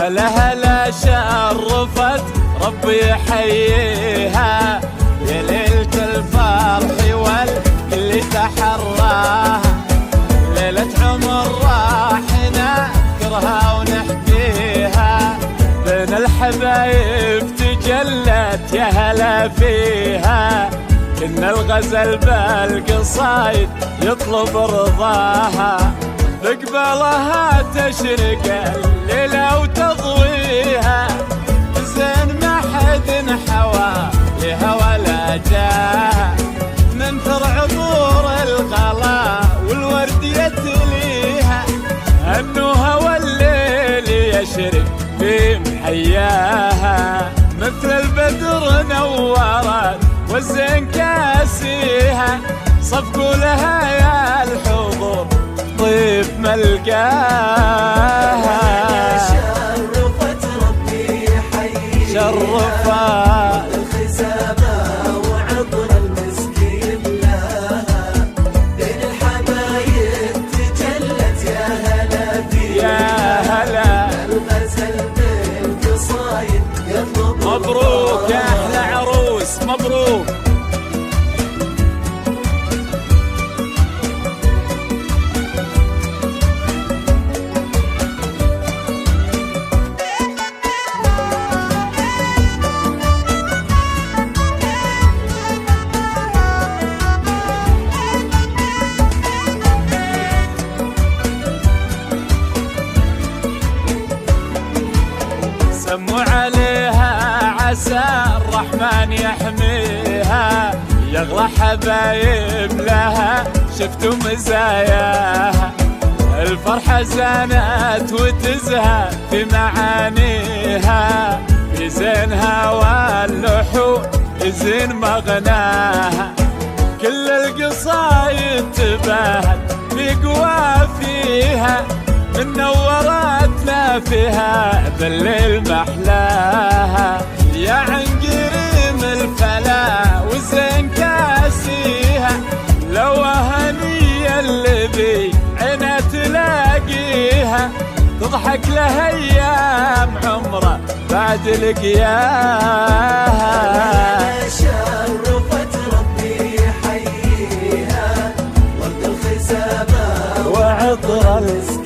هلا هلا شرفت ربي يحييها، يا ليلة الفرح والكل تحراها، ليلة عمر راح نذكرها ونحكيها، بين الحبايب تجلت يا هلا فيها، إن الغزل بالقصايد يطلب رضاها، بقبلها تشرق الليلة وتضويها، زين ما حد حواليها ولا جاها، ننثر عبور الغلا والورد يتليها، النوها والليل يشرق في محياها، مثل البدر نورت والزين كاسيها، صفقوا لها يا الحضور طيب ملقاها، شرفت ربي يحييها، شرفها الخزامة وعطر المسك يملاها، بين الحبايب تجلت يا هلا فيها، يا هلا الغزل بالقصايد يطلب مبروك يا أحلى عروس مبروك. سموا عليها عسى الرحمن يحميها، يغلى حبايب لها شفتوا مزاياها، الفرحة زانت وتزهى في معانيها، في زينها واللحون يزين مغناها، كل القصايد تباهت بقوافيها، من نورتنا فيها بالليل محلاها، يا عنقريم الفلا وزين كاسيها، لو هنية اللي بي عينها تلاقيها، تضحك لها ايام عمره بعد لقياها، شرفت ربي يحييها، ورد الخزامة وعطر المسك